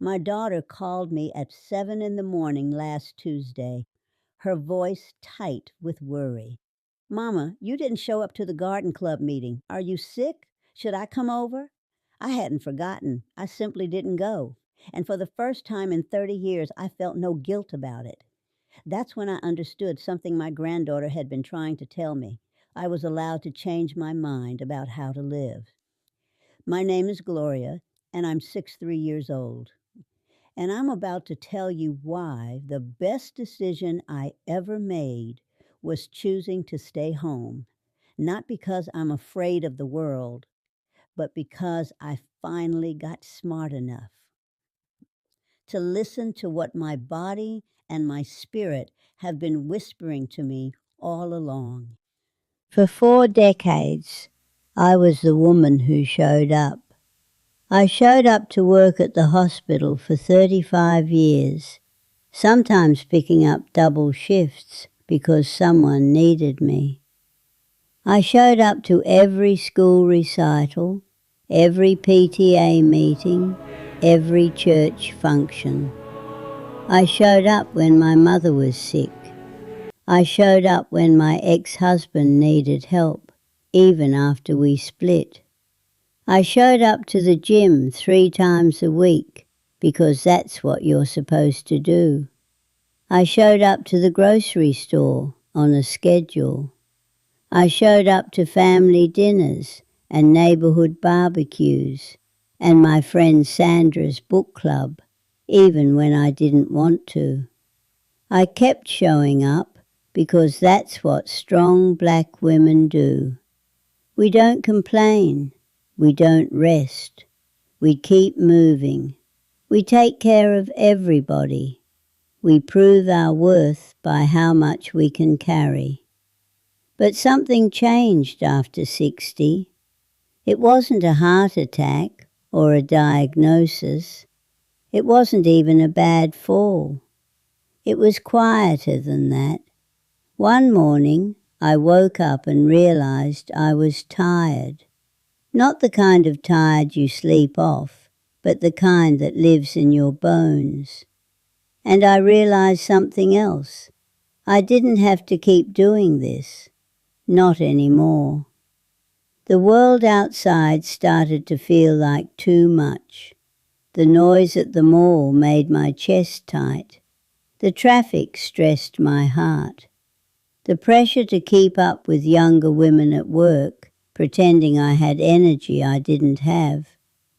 My daughter called me at 7 in the morning last Tuesday, her voice tight with worry. Mama, you didn't show up to the garden club meeting. Are you sick? Should I come over? I hadn't forgotten. I simply didn't go. And for the first time in 30 years, I felt no guilt about it. That's when I understood something my granddaughter had been trying to tell me. I was allowed to change my mind about how to live. My name is Gloria, and I'm 63 years old. And I'm about to tell you why the best decision I ever made was choosing to stay home. Not because I'm afraid of the world, but because I finally got smart enough to listen to what my body and my spirit have been whispering to me all along. For 4 decades, I was the woman who showed up. I showed up to work at the hospital for 35 years, sometimes picking up double shifts because someone needed me. I showed up to every school recital, every PTA meeting, every church function. I showed up when my mother was sick. I showed up when my ex-husband needed help, even after we split. I showed up to the gym 3 times a week because that's what you're supposed to do. I showed up to the grocery store on a schedule. I showed up to family dinners and neighborhood barbecues and my friend Sandra's book club, even when I didn't want to. I kept showing up because that's what strong black women do. We don't complain. We don't rest. We keep moving. We take care of everybody. We prove our worth by how much we can carry. But something changed after 60. It wasn't a heart attack or a diagnosis. It wasn't even a bad fall. It was quieter than that. One morning, I woke up and realized I was tired. Not the kind of tired you sleep off, but the kind that lives in your bones. And I realized something else. I didn't have to keep doing this. Not anymore. The world outside started to feel like too much. The noise at the mall made my chest tight. The traffic stressed my heart. The pressure to keep up with younger women at work, pretending I had energy I didn't have,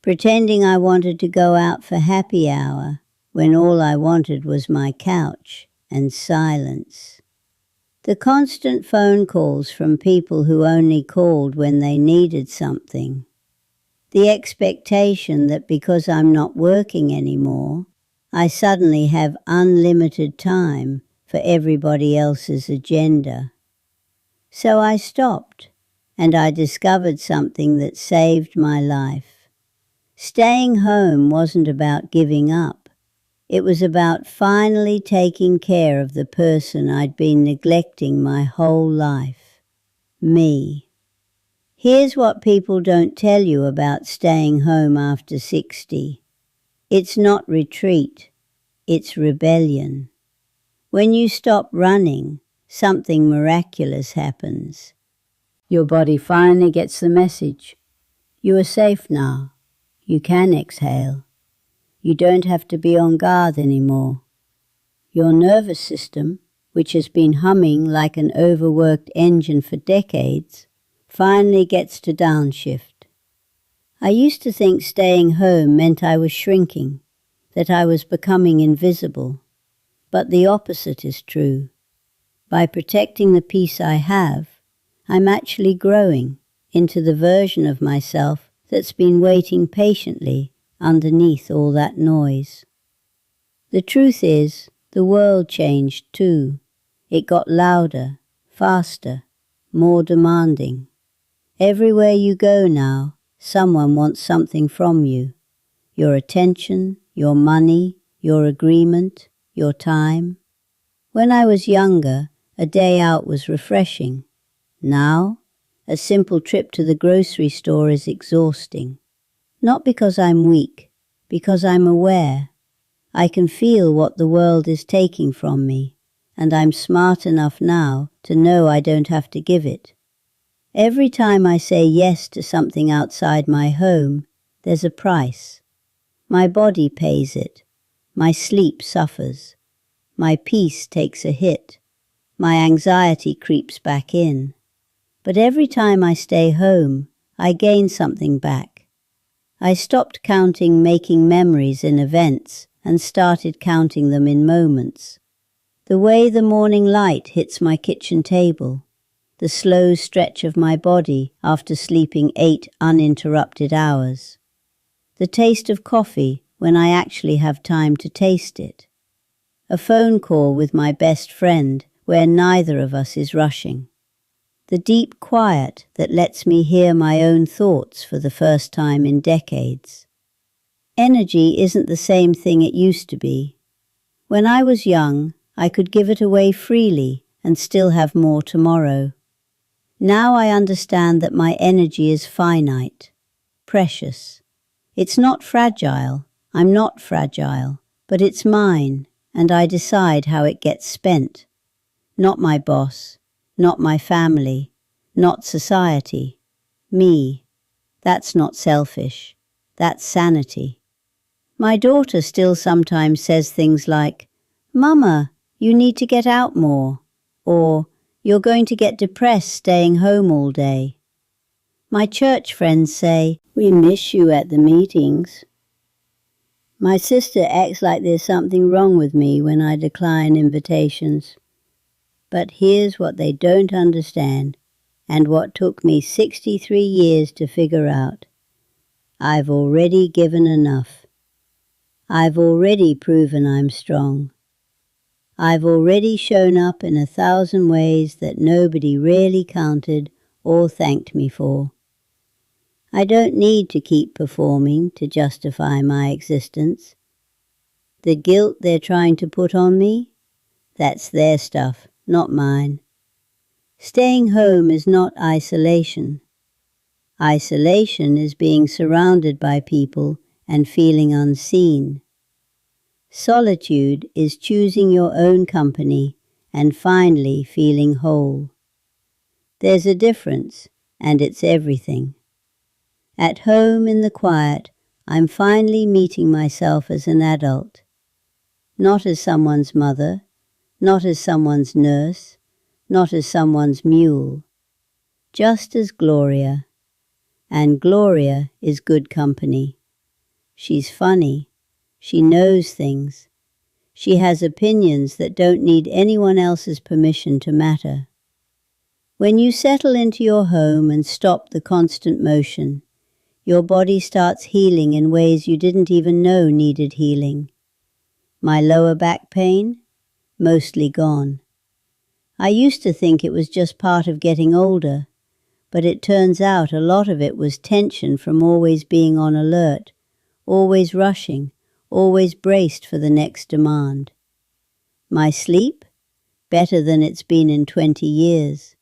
pretending I wanted to go out for happy hour when all I wanted was my couch and silence. The constant phone calls from people who only called when they needed something. The expectation that because I'm not working anymore, I suddenly have unlimited time for everybody else's agenda. So I stopped, and I discovered something that saved my life. Staying home wasn't about giving up. It was about finally taking care of the person I'd been neglecting my whole life. Me. Here's what people don't tell you about staying home after 60. It's not retreat. It's rebellion. When you stop running, something miraculous happens. Your body finally gets the message. You are safe now. You can exhale. You don't have to be on guard anymore. Your nervous system, which has been humming like an overworked engine for decades, finally gets to downshift. I used to think staying home meant I was shrinking, that I was becoming invisible. But the opposite is true. By protecting the peace I have, I'm actually growing into the version of myself that's been waiting patiently underneath all that noise. The truth is, the world changed too. It got louder, faster, more demanding. Everywhere you go now, someone wants something from you. Your attention, your money, your agreement, your time. When I was younger, a day out was refreshing. Now, a simple trip to the grocery store is exhausting. Not because I'm weak, because I'm aware. I can feel what the world is taking from me, and I'm smart enough now to know I don't have to give it. Every time I say yes to something outside my home, there's a price. My body pays it. My sleep suffers. My peace takes a hit. My anxiety creeps back in. But every time I stay home, I gain something back. I stopped counting making memories in events and started counting them in moments. The way the morning light hits my kitchen table, the slow stretch of my body after sleeping 8 uninterrupted hours, the taste of coffee when I actually have time to taste it, a phone call with my best friend where neither of us is rushing, the deep quiet that lets me hear my own thoughts for the first time in decades. Energy isn't the same thing it used to be. When I was young, I could give it away freely and still have more tomorrow. Now I understand that my energy is finite, precious. It's not fragile, I'm not fragile, but it's mine, and I decide how it gets spent. Not my boss, not my family, not society. Me. That's not selfish. That's sanity. My daughter still sometimes says things like, "Mama, you need to get out more," or "You're going to get depressed staying home all day." My church friends say, "We miss you at the meetings." My sister acts like there's something wrong with me when I decline invitations. But here's what they don't understand, and what took me 63 years to figure out. I've already given enough. I've already proven I'm strong. I've already shown up in 1,000 ways that nobody really counted or thanked me for. I don't need to keep performing to justify my existence. The guilt they're trying to put on me, that's their stuff, not mine. Staying home is not isolation. Isolation is being surrounded by people and feeling unseen. Solitude is choosing your own company and finally feeling whole. There's a difference, and it's everything. At home in the quiet, I'm finally meeting myself as an adult. Not as someone's mother, not as someone's nurse, not as someone's mule. Just as Gloria. And Gloria is good company. She's funny. She knows things. She has opinions that don't need anyone else's permission to matter. When you settle into your home and stop the constant motion, your body starts healing in ways you didn't even know needed healing. My lower back pain? Mostly gone. I used to think it was just part of getting older, but it turns out a lot of it was tension from always being on alert, always rushing, always braced for the next demand. My sleep? Better than it's been in 20 years.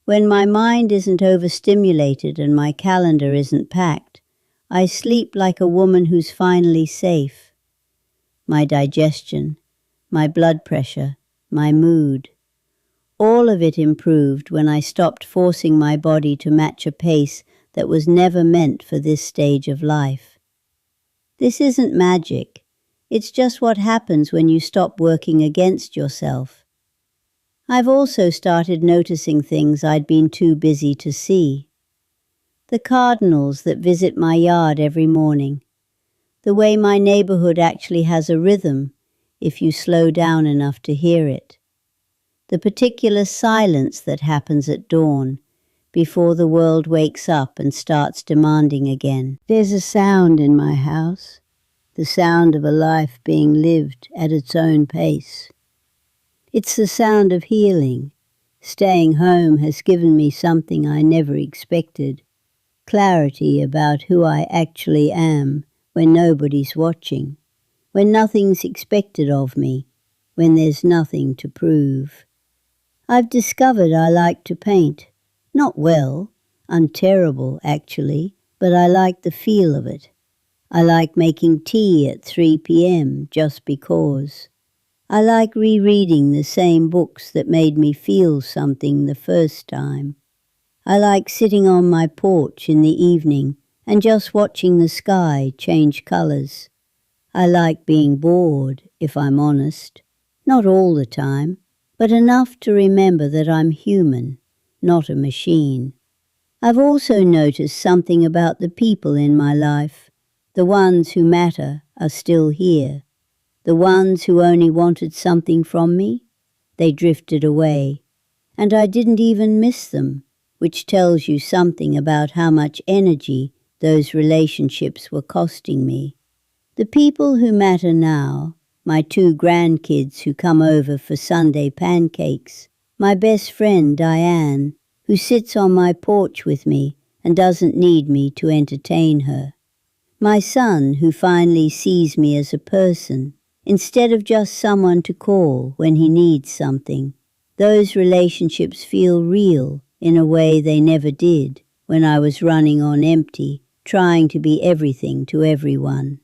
When my mind isn't overstimulated and my calendar isn't packed, I sleep like a woman who's finally safe. My digestion, my blood pressure, my mood. All of it improved when I stopped forcing my body to match a pace that was never meant for this stage of life. This isn't magic. It's just what happens when you stop working against yourself. I've also started noticing things I'd been too busy to see. The cardinals that visit my yard every morning. The way my neighborhood actually has a rhythm if you slow down enough to hear it. The particular silence that happens at dawn before the world wakes up and starts demanding again. There's a sound in my house, the sound of a life being lived at its own pace. It's the sound of healing. Staying home has given me something I never expected. Clarity about who I actually am when nobody's watching, when nothing's expected of me, when there's nothing to prove. I've discovered I like to paint. Not well, I'm terrible actually, but I like the feel of it. I like making tea at 3 p.m. just because. I like rereading the same books that made me feel something the first time. I like sitting on my porch in the evening and just watching the sky change colors. I like being bored, if I'm honest. Not all the time, but enough to remember that I'm human, not a machine. I've also noticed something about the people in my life. The ones who matter are still here. The ones who only wanted something from me, they drifted away. And I didn't even miss them, which tells you something about how much energy those relationships were costing me. The people who matter now, my 2 grandkids who come over for Sunday pancakes, my best friend Diane, who sits on my porch with me and doesn't need me to entertain her. My son, who finally sees me as a person, instead of just someone to call when he needs something. Those relationships feel real in a way they never did when I was running on empty, trying to be everything to everyone.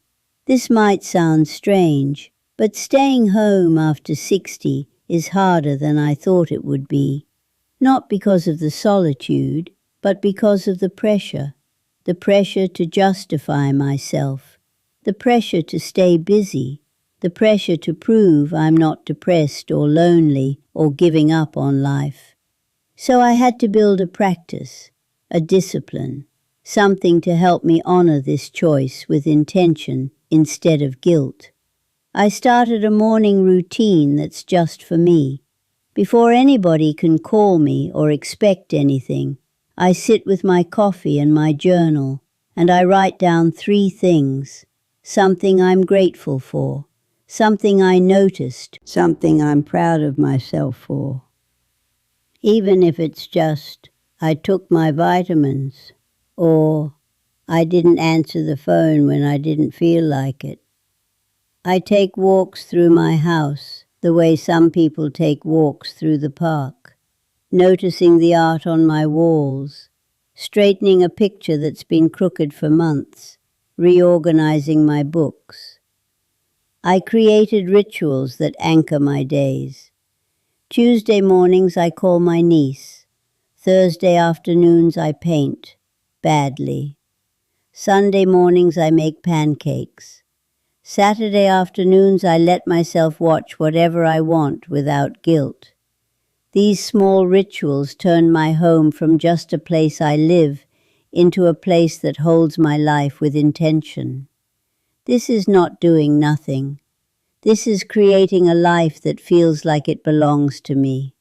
This might sound strange, but staying home after 60 is harder than I thought it would be. Not because of the solitude, but because of the pressure to justify myself, the pressure to stay busy, the pressure to prove I'm not depressed or lonely or giving up on life. So I had to build a practice, a discipline, something to help me honor this choice with intention instead of guilt. I started a morning routine that's just for me. Before anybody can call me or expect anything, I sit with my coffee and my journal, and I write down 3 things. Something I'm grateful for, something I noticed, something I'm proud of myself for. Even if it's just, I took my vitamins, or I didn't answer the phone when I didn't feel like it. I take walks through my house the way some people take walks through the park, noticing the art on my walls, straightening a picture that's been crooked for months, reorganizing my books. I created rituals that anchor my days. Tuesday mornings I call my niece. Thursday afternoons I paint, badly. Sunday mornings I make pancakes. Saturday afternoons I let myself watch whatever I want without guilt. These small rituals turn my home from just a place I live into a place that holds my life with intention. This is not doing nothing. This is creating a life that feels like it belongs to me.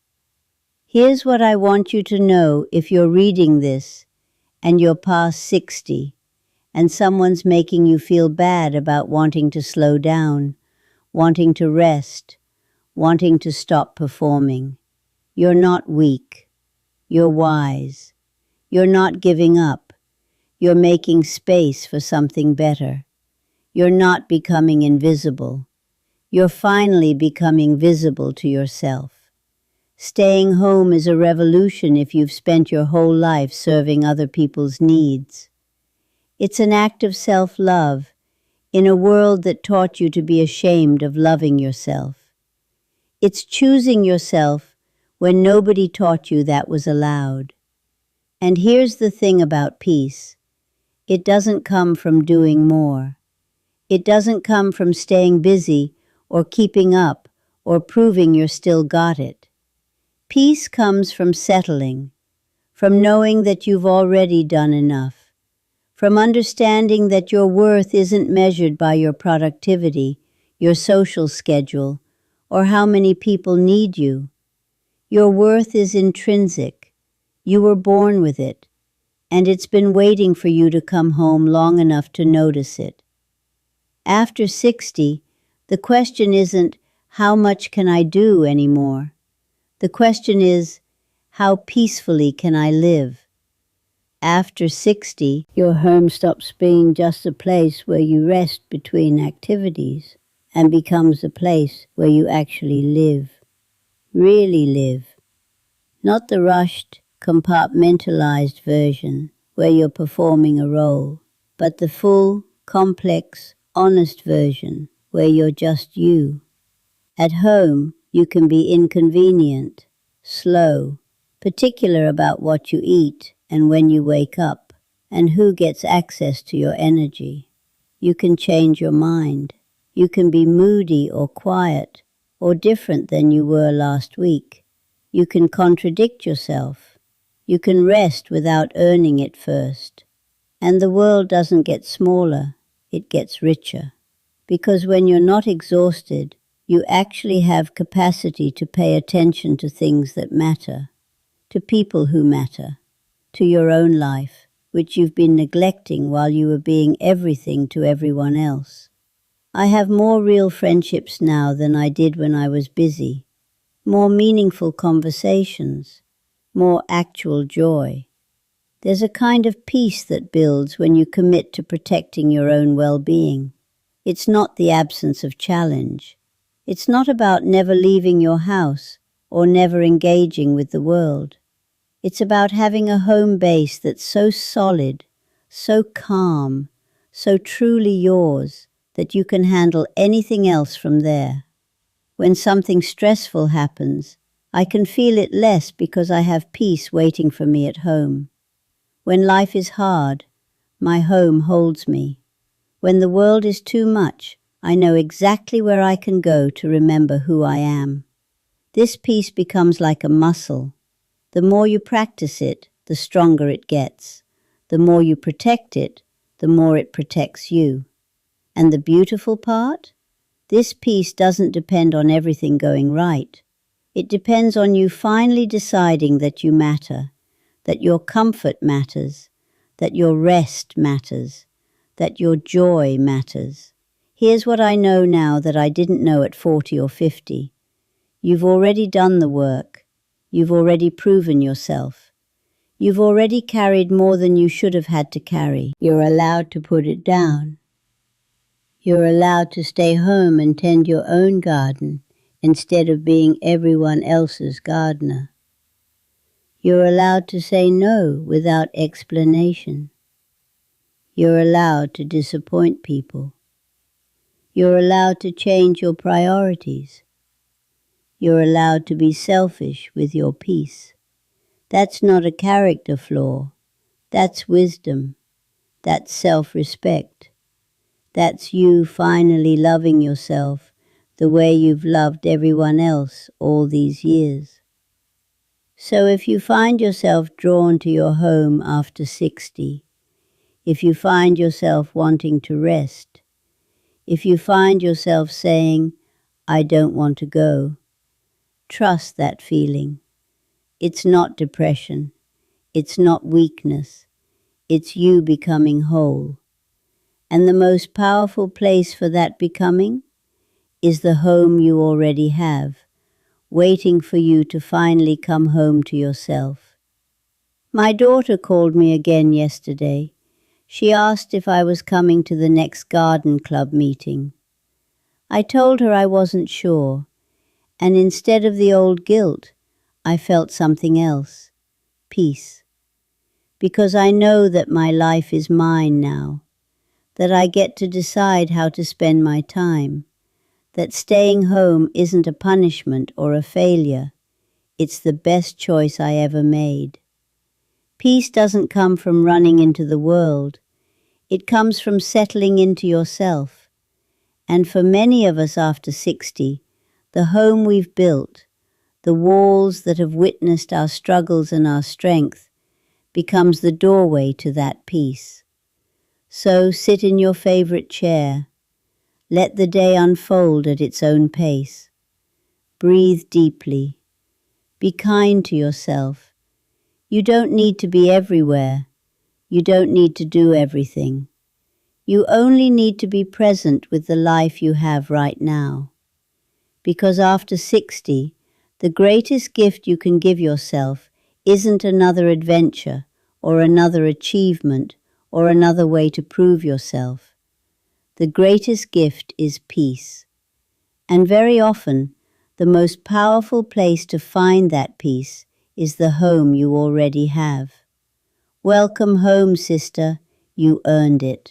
Here's what I want you to know if you're reading this and you're past 60 and someone's making you feel bad about wanting to slow down, wanting to rest, wanting to stop performing. You're not weak. You're wise. You're not giving up. You're making space for something better. You're not becoming invisible. You're finally becoming visible to yourself. Staying home is a revolution if you've spent your whole life serving other people's needs. It's an act of self-love in a world that taught you to be ashamed of loving yourself. It's choosing yourself when nobody taught you that was allowed. And here's the thing about peace. It doesn't come from doing more. It doesn't come from staying busy or keeping up or proving you're still got it. Peace comes from settling, from knowing that you've already done enough, from understanding that your worth isn't measured by your productivity, your social schedule, or how many people need you. Your worth is intrinsic. You were born with it, and it's been waiting for you to come home long enough to notice it. After 60, the question isn't, how much can I do anymore? The question is, how peacefully can I live? After 60, your home stops being just a place where you rest between activities and becomes a place where you actually live, really live. Not the rushed, compartmentalized version where you're performing a role, but the full, complex, honest version where you're just you. At home, you can be inconvenient, slow, particular about what you eat and when you wake up, and who gets access to your energy. You can change your mind. You can be moody or quiet or different than you were last week. You can contradict yourself. You can rest without earning it first. And the world doesn't get smaller, it gets richer. Because when you're not exhausted, you actually have capacity to pay attention to things that matter, to people who matter, to your own life, which you've been neglecting while you were being everything to everyone else. I have more real friendships now than I did when I was busy, more meaningful conversations, more actual joy. There's a kind of peace that builds when you commit to protecting your own well-being. It's not the absence of challenge. It's not about never leaving your house or never engaging with the world. It's about having a home base that's so solid, so calm, so truly yours that you can handle anything else from there. When something stressful happens, I can feel it less because I have peace waiting for me at home. When life is hard, my home holds me. When the world is too much, I know exactly where I can go to remember who I am. This peace becomes like a muscle. The more you practice it, the stronger it gets. The more you protect it, the more it protects you. And the beautiful part? This peace doesn't depend on everything going right. It depends on you finally deciding that you matter, that your comfort matters, that your rest matters, that your joy matters. Here's what I know now that I didn't know at 40 or 50. You've already done the work. You've already proven yourself. You've already carried more than you should have had to carry. You're allowed to put it down. You're allowed to stay home and tend your own garden instead of being everyone else's gardener. You're allowed to say no without explanation. You're allowed to disappoint people. You're allowed to change your priorities. You're allowed to be selfish with your peace. That's not a character flaw. That's wisdom. That's self-respect. That's you finally loving yourself the way you've loved everyone else all these years. So if you find yourself drawn to your home after 60, if you find yourself wanting to rest, if you find yourself saying, I don't want to go, trust that feeling. It's not depression. It's not weakness. It's you becoming whole. And the most powerful place for that becoming is the home you already have, waiting for you to finally come home to yourself. My daughter called me again yesterday. She asked if I was coming to the next garden club meeting. I told her I wasn't sure, and instead of the old guilt, I felt something else, peace. Because I know that my life is mine now, that I get to decide how to spend my time, that staying home isn't a punishment or a failure. It's the best choice I ever made. Peace doesn't come from running into the world. It comes from settling into yourself. And for many of us after 60, the home we've built, the walls that have witnessed our struggles and our strength, becomes the doorway to that peace. So sit in your favorite chair. Let the day unfold at its own pace. Breathe deeply. Be kind to yourself. You don't need to be everywhere. You don't need to do everything. You only need to be present with the life you have right now. Because after 60, the greatest gift you can give yourself isn't another adventure or another achievement or another way to prove yourself. The greatest gift is peace. And very often, the most powerful place to find that peace is the home you already have. Welcome home, sister. You earned it.